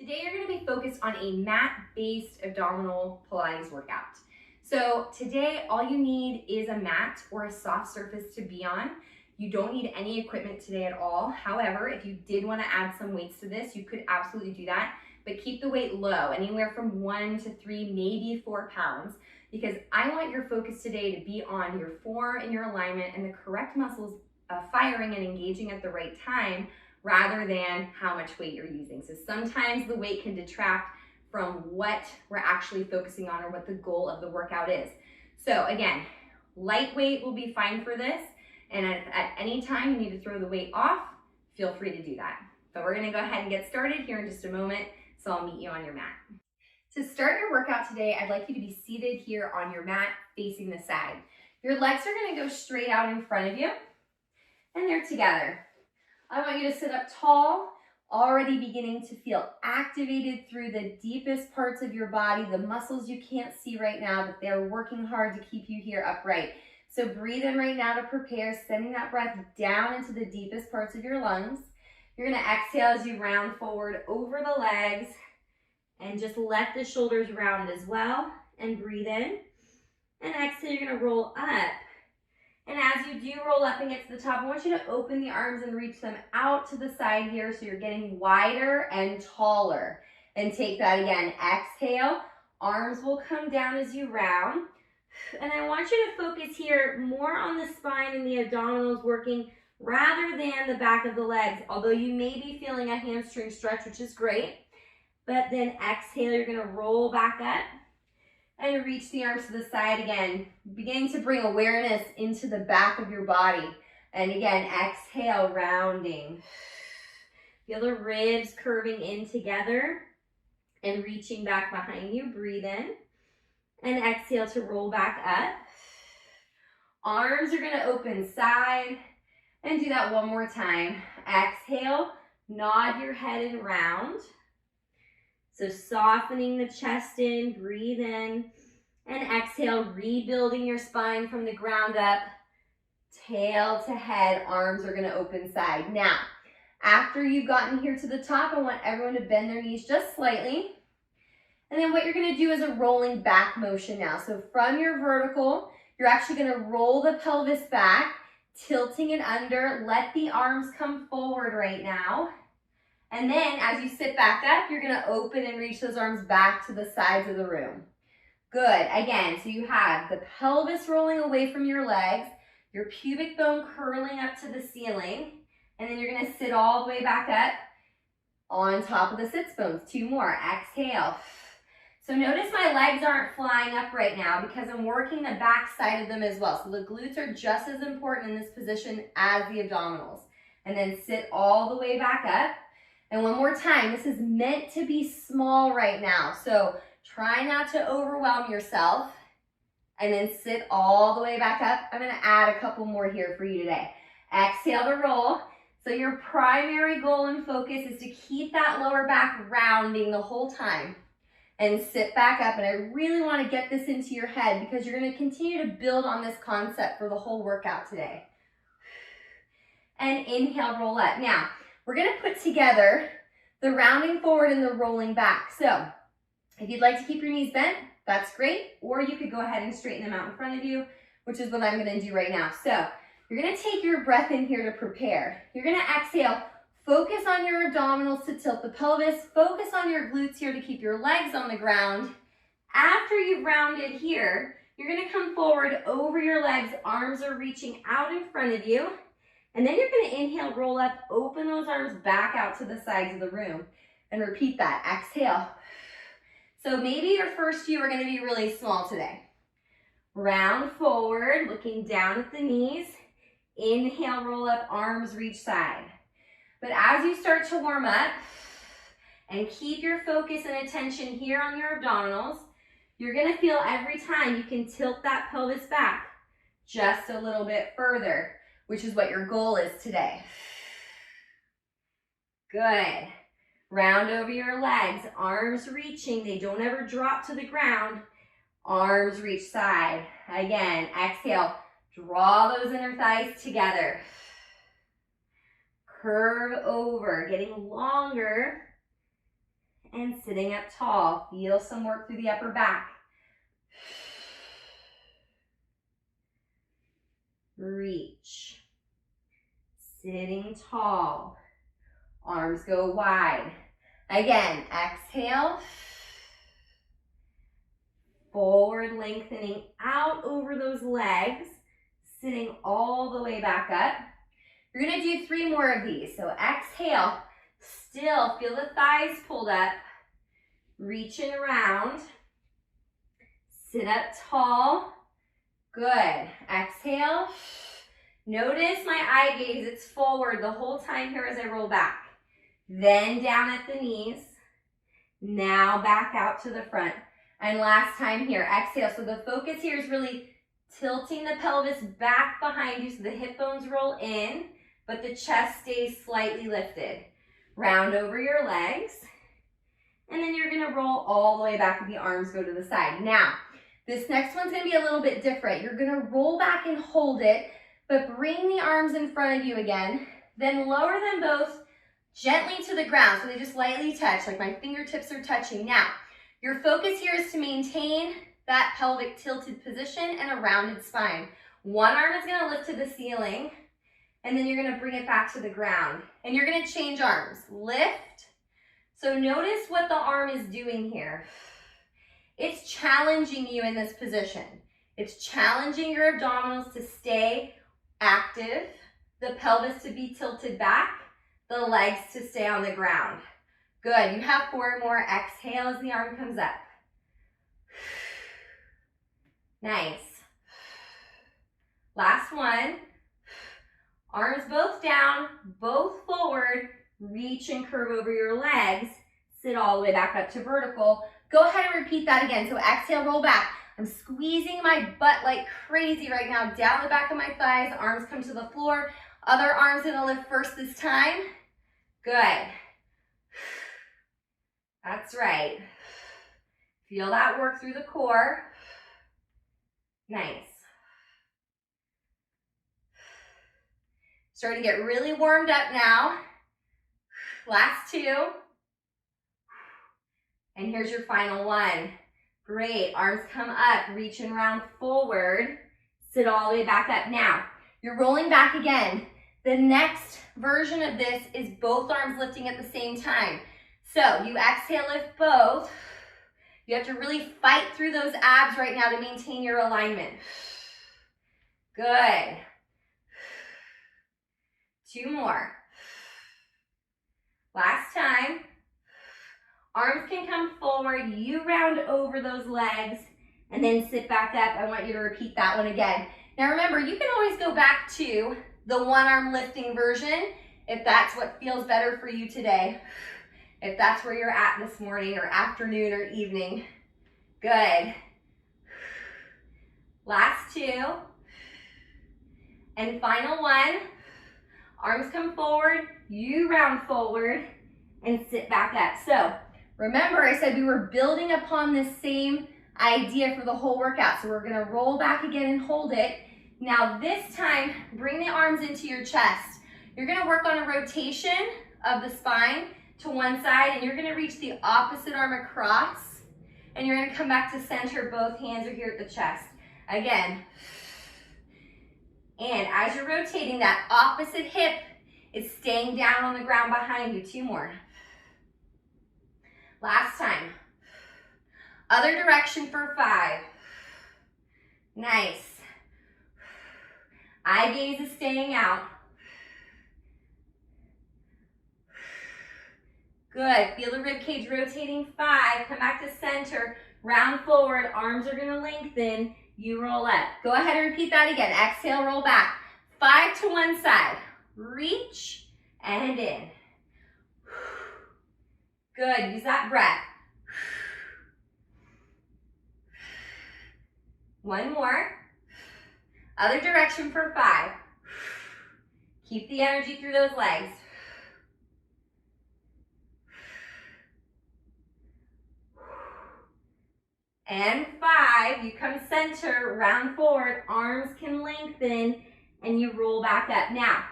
Today you're going to be focused on a mat-based abdominal Pilates workout. So today all you need is a mat or a soft surface to be on. You don't need any equipment today at all. However, if you did want to add some weights to this, you could absolutely do that, but keep the weight low, anywhere from 1 to 3, maybe 4 pounds, because I want your focus today to be on your form and your alignment and the correct muscles firing and engaging at the right time, rather than how much weight you're using. So sometimes the weight can detract from what we're actually focusing on or what the goal of the workout is. So again, lightweight will be fine for this. And at any time you need to throw the weight off, feel free to do that. But we're gonna go ahead and get started here in just a moment. So I'll meet you on your mat. To start your workout today, I'd like you to be seated here on your mat facing the side. Your legs are gonna go straight out in front of you and they're together. I want you to sit up tall, already beginning to feel activated through the deepest parts of your body, the muscles you can't see right now, but they're working hard to keep you here upright. So breathe in right now to prepare, sending that breath down into the deepest parts of your lungs. You're gonna exhale as you round forward over the legs and just let the shoulders round as well, and breathe in. And exhale, you're gonna roll up. And as you do roll up and get to the top, I want you to open the arms and reach them out to the side here so you're getting wider and taller. And take that again. Exhale, arms will come down as you round. And I want you to focus here more on the spine and the abdominals working rather than the back of the legs, although you may be feeling a hamstring stretch, which is great. But then exhale, you're gonna roll back up and reach the arms to the side again, beginning to bring awareness into the back of your body. And again, exhale, rounding. Feel the ribs curving in together and reaching back behind you. Breathe in and exhale to roll back up. Arms are gonna open side and do that one more time. Exhale, nod your head and round. So softening the chest in, breathe in, and exhale, rebuilding your spine from the ground up, tail to head, arms are gonna open side. Now, after you've gotten here to the top, I want everyone to bend their knees just slightly. And then what you're gonna do is a rolling back motion now. So from your vertical, you're actually gonna roll the pelvis back, tilting it under, let the arms come forward right now. And then as you sit back up, you're gonna open and reach those arms back to the sides of the room. Good, again, so you have the pelvis rolling away from your legs, your pubic bone curling up to the ceiling, and then you're gonna sit all the way back up on top of the sits bones. 2 more, exhale. So notice my legs aren't flying up right now because I'm working the back side of them as well. So the glutes are just as important in this position as the abdominals. And then sit all the way back up. And one more time, this is meant to be small right now. So try not to overwhelm yourself. And then sit all the way back up. I'm gonna add a couple more here for you today. Exhale to roll. So your primary goal and focus is to keep that lower back rounding the whole time. And sit back up. And I really wanna get this into your head because you're gonna continue to build on this concept for the whole workout today. And inhale, roll up. Now, we're gonna put together the rounding forward and the rolling back. So if you'd like to keep your knees bent, that's great. Or you could go ahead and straighten them out in front of you, which is what I'm gonna do right now. So you're gonna take your breath in here to prepare. You're gonna exhale, focus on your abdominals to tilt the pelvis, focus on your glutes here to keep your legs on the ground. After you've rounded here, you're gonna come forward over your legs, arms are reaching out in front of you. And then you're gonna inhale, roll up, open those arms back out to the sides of the room. And repeat that, exhale. So maybe your first few are gonna be really small today. Round forward, looking down at the knees. Inhale, roll up, arms reach side. But as you start to warm up, and keep your focus and attention here on your abdominals, you're gonna feel every time you can tilt that pelvis back just a little bit further, which is what your goal is today. Good. Round over your legs, arms reaching, they don't ever drop to the ground. Arms reach side. Again, exhale, draw those inner thighs together. Curve over, getting longer. and sitting up tall. Feel some work through the upper back. Reach. Sitting tall. Arms go wide. Again, exhale. Forward lengthening out over those legs. Sitting all the way back up. You're gonna do 3 more of these. So exhale. Still feel the thighs pulled up. Reaching around. Sit up tall. Good. Exhale. Notice my eye gaze, it's forward the whole time here as I roll back. Then down at the knees. Now back out to the front. And last time here, exhale. So the focus here is really tilting the pelvis back behind you so the hip bones roll in, but the chest stays slightly lifted. Round over your legs. And then you're gonna roll all the way back and the arms go to the side. Now, this next one's gonna be a little bit different. You're gonna roll back and hold it, but bring the arms in front of you again. Then lower them both gently to the ground so they just lightly touch, like my fingertips are touching. Now, your focus here is to maintain that pelvic tilted position and a rounded spine. One arm is gonna lift to the ceiling, and then you're gonna bring it back to the ground. And you're gonna change arms. Lift. So notice what the arm is doing here. It's challenging you in this position. It's challenging your abdominals to stay active, the pelvis to be tilted back, the legs to stay on the ground. Good, you have 4 more. Exhale as the arm comes up. Nice. Last one. Arms both down, both forward. Reach and curve over your legs. Sit all the way back up to vertical. Go ahead and repeat that again. So exhale, roll back. I'm squeezing my butt like crazy right now, down the back of my thighs. Arms come to the floor. Other arm's gonna lift first this time. Good. That's right. Feel that work through the core. Nice. Starting to get really warmed up now. Last 2. And here's your final one. Great, arms come up, reaching around forward. Sit all the way back up. Now, you're rolling back again. The next version of this is both arms lifting at the same time. So you exhale, lift both. You have to really fight through those abs right now to maintain your alignment. Good. 2 more. Last time. Arms can come forward. You round over those legs and then sit back up. I want you to repeat that one again. Now remember, you can always go back to the one arm lifting version if that's what feels better for you today. If that's where you're at this morning or afternoon or evening. Good. Last 2. And final one. Arms come forward, you round forward and sit back up. So remember I said we were building upon this same idea for the whole workout. So we're gonna roll back again and hold it. Now this time, bring the arms into your chest. You're gonna work on a rotation of the spine to one side and you're gonna reach the opposite arm across and you're gonna come back to center. Both hands are here at the chest. Again. And as you're rotating, that opposite hip is staying down on the ground behind you. 2 more. Last time. Other direction for 5. Nice. Eye gaze is staying out. Good. Feel the rib cage rotating. 5. Come back to center. Round forward. Arms are going to lengthen. You roll up. Go ahead and repeat that again. Exhale, roll back. 5 to one side. Reach and in. Good. Use that breath. 1 more. Other direction for 5. Keep the energy through those legs. And 5, you come center, round forward, arms can lengthen, and you roll back up. Now,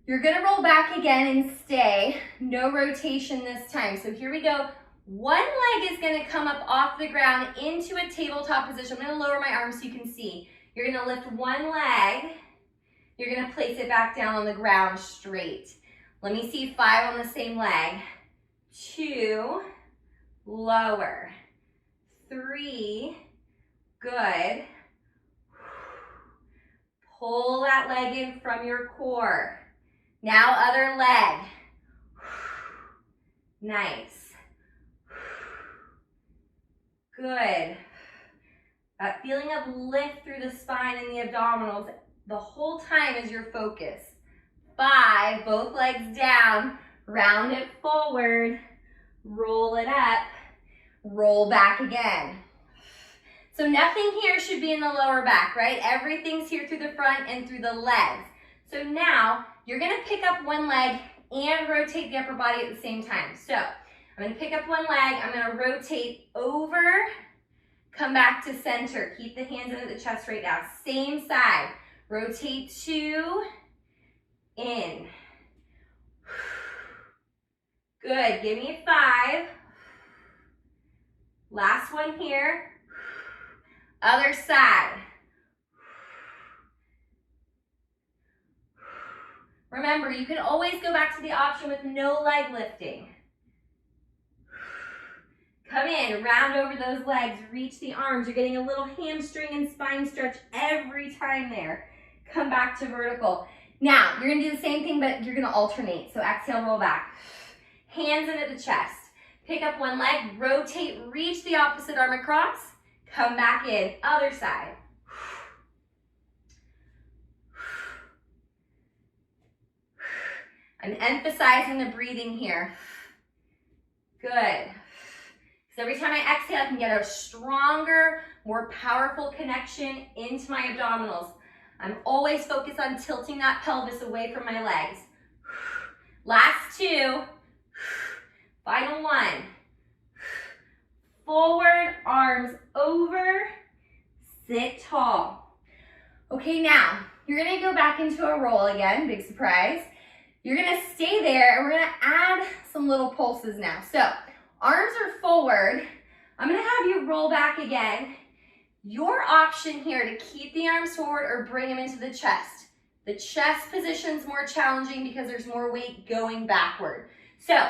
you're gonna roll back again and stay. No rotation this time. So here we go. One leg is gonna come up off the ground into a tabletop position. I'm gonna lower my arms so you can see. You're gonna lift one leg. You're gonna place it back down on the ground straight. Let me see 5 on the same leg. 2, lower. 3, good. Pull that leg in from your core. Now other leg. Nice. Good. That feeling of lift through the spine and the abdominals the whole time is your focus. 5, both legs down, round it forward, roll it up, roll back again. So nothing here should be in the lower back, right? Everything's here through the front and through the legs. So now you're gonna pick up one leg and rotate the upper body at the same time. So I'm gonna pick up one leg, I'm gonna rotate over, come back to center. Keep the hands into the chest right now. Same side. Rotate 2, in. Good, give me 5. Last one here. Other side. Remember, you can always go back to the option with no leg lifting. Come in, round over those legs, reach the arms. You're getting a little hamstring and spine stretch every time there. Come back to vertical. Now, you're gonna do the same thing, but you're gonna alternate. So exhale, roll back. Hands into the chest. Pick up one leg, rotate, reach the opposite arm across. Come back in, other side. I'm emphasizing the breathing here. Good. Because every time I exhale, I can get a stronger, more powerful connection into my abdominals. I'm always focused on tilting that pelvis away from my legs. Last 2. Final 1. Forward, arms over, sit tall. Okay, now, you're gonna go back into a roll again, big surprise. You're gonna stay there, and we're gonna add some little pulses now. So, arms are forward. I'm gonna have you roll back again. Your option here to keep the arms forward or bring them into the chest. The chest position's more challenging because there's more weight going backward. So,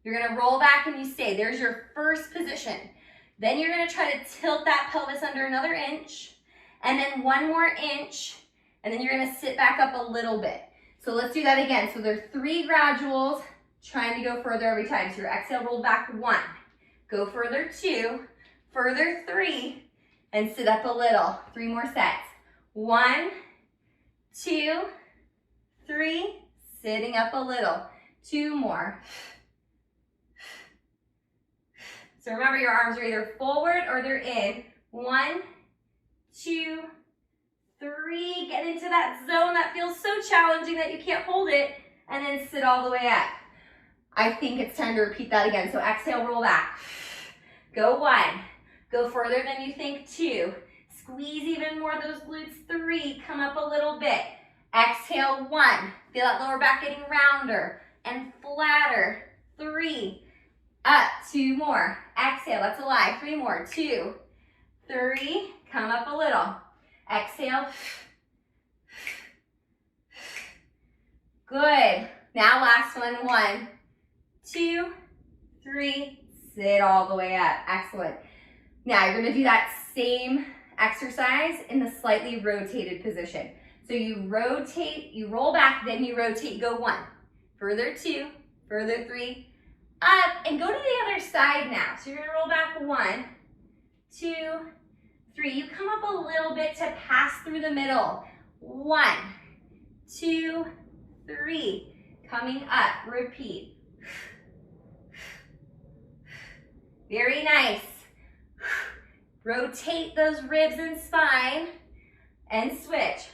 you're gonna roll back and you stay. There's your first position. Then you're gonna try to tilt that pelvis under another inch, and then 1 more inch, and then you're gonna sit back up a little bit. So let's do that again. So there's 3 graduals, trying to go further every time. So your exhale, roll back 1, go further 2, further 3, and sit up a little. 3 more sets. 1, 2, 3, sitting up a little. 2 more. So remember, your arms are either forward or they're in. 1, 2, 3. Get into that zone that feels so challenging that you can't hold it, and then sit all the way up. I think it's time to repeat that again. So exhale, roll back. Go 1. Go further than you think. 2. Squeeze even more those glutes. 3. Come up a little bit. Exhale, 1. Feel that lower back getting rounder and flatter. 3. Up, 2 more. Exhale, that's a lie. 3 more. 2, 3. Come up a little. Exhale. Good. Now last one. 1, 2, 3. Sit all the way up. Excellent. Now you're gonna do that same exercise in the slightly rotated position. So you rotate, you roll back, then you rotate, you go 1, further 2, further 3, up, and go to the other side now. So you're gonna roll back 1, 2, 3. You come up a little bit to pass through the middle. 1, 2, 3. Coming up, repeat. Very nice. Rotate those ribs and spine and switch.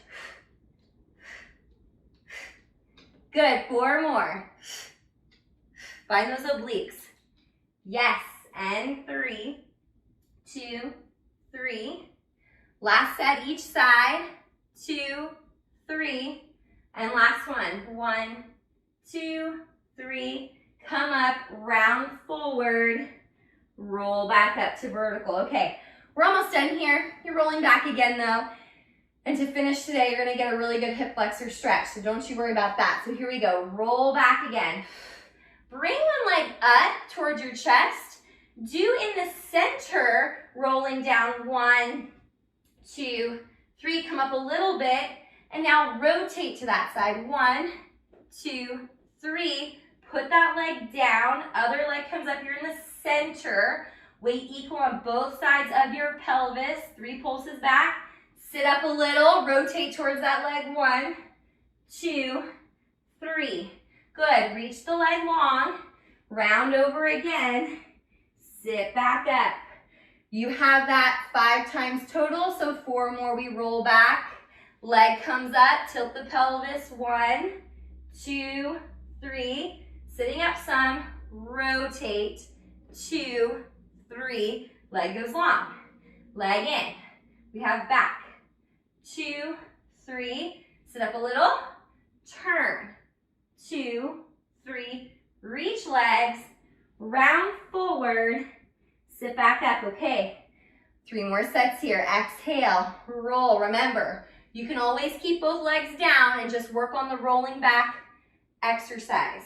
Good, 4 more. Find those obliques. Yes, and 3, 2, 3. Last set each side. 2, 3. And last one. 1, 2, 3. Come up, round forward. roll back up to vertical. Okay, we're almost done here. You're rolling back again though. And to finish today, you're gonna get a really good hip flexor stretch, so don't you worry about that. So here we go, roll back again. Bring one leg up towards your chest. Do in the center, rolling down 1, 2, 3, come up a little bit, and now rotate to that side. 1, 2, 3, put that leg down, other leg comes up, you're in the center. Weight equal on both sides of your pelvis, 3 pulses back. Sit up a little, rotate towards that leg. 1, 2, 3. Good, reach the leg long, round over again, sit back up. You have that 5 times total, so 4 more, we roll back. Leg comes up, tilt the pelvis. 1, 2, 3. Sitting up some, rotate. 2, 3. Leg goes long. Leg in. We have back. 2, 3. Sit up a little. Turn. 2, 3. Reach legs. Round forward. Sit back up. Okay. 3 more sets here. Exhale. Roll. Remember, you can always keep both legs down and just work on the rolling back exercise.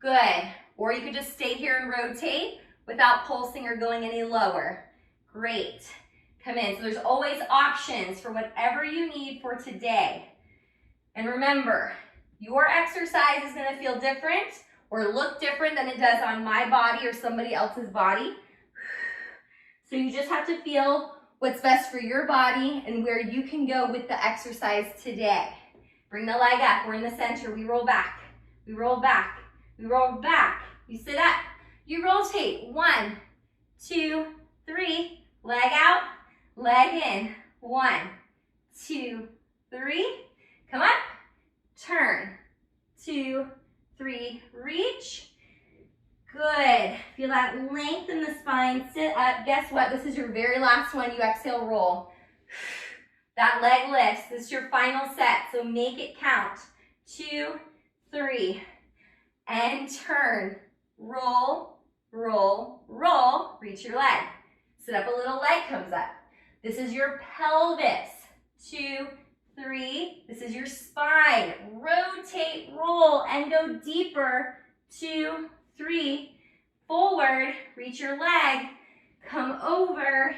Good. Or you could just stay here and rotate without pulsing or going any lower. Great. Come in. So there's always options for whatever you need for today. And remember, your exercise is going to feel different or look different than it does on my body or somebody else's body. So you just have to feel what's best for your body and where you can go with the exercise today. Bring the leg up. We're in the center. We roll back. We roll back. We roll back. You sit up. You rotate. 1, 2, 3. Leg out. Leg in. 1, 2, 3. Come up. Turn. 2, 3. Reach. Good. Feel that length in the spine. Sit up. Guess what? This is your very last one. You exhale, roll. That leg lifts. This is your final set, so make it count. 2, 3. And turn. Roll, roll, roll. Reach your leg. Sit up a little, leg comes up. This is your pelvis. 2, 3. This is your spine. Rotate, roll, and go deeper. 2, 3. Forward, reach your leg, come over,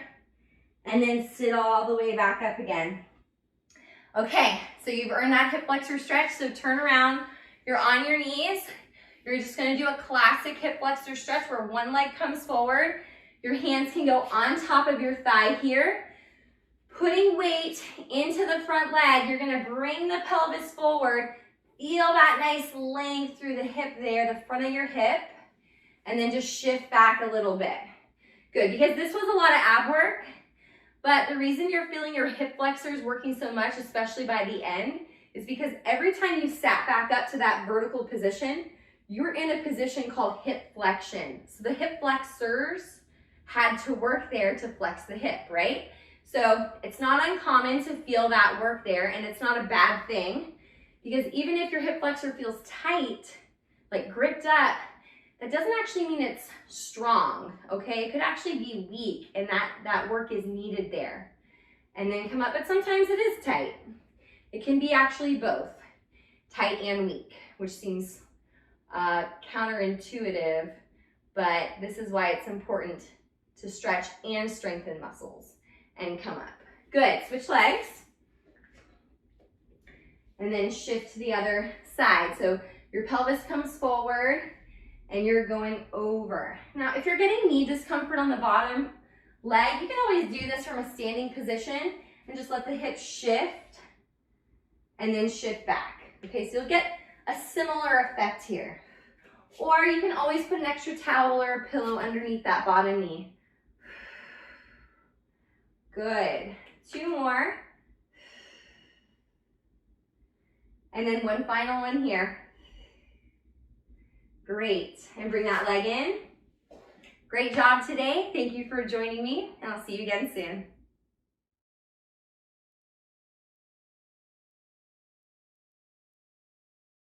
and then sit all the way back up again. Okay, so you've earned that hip flexor stretch, so turn around. You're on your knees. You're just gonna do a classic hip flexor stretch where one leg comes forward. Your hands can go on top of your thigh here. Putting weight into the front leg, you're gonna bring the pelvis forward. Feel that nice length through the hip there, the front of your hip, and then just shift back a little bit. Good, because this was a lot of ab work, but the reason you're feeling your hip flexors working so much, especially by the end, is because every time you sat back up to that vertical position, you're in a position called hip flexion. So the hip flexors had to work there to flex the hip, right? So it's not uncommon to feel that work there, and it's not a bad thing, because even if your hip flexor feels tight, like gripped up, that doesn't actually mean it's strong, okay? It could actually be weak, and that work is needed there. And then come up, but sometimes it is tight. It can be actually both, tight and weak, which seems counterintuitive, but this is why it's important to stretch and strengthen muscles and come up. Good, switch legs. And then shift to the other side. So your pelvis comes forward and you're going over. Now, if you're getting knee discomfort on the bottom leg, you can always do this from a standing position and just let the hips shift and then shift back. Okay, so you'll get a similar effect here. Or you can always put an extra towel or a pillow underneath that bottom knee. Good. 2 more. And then one final one here. Great. And bring that leg in. Great job today. Thank you for joining me, and I'll see you again soon.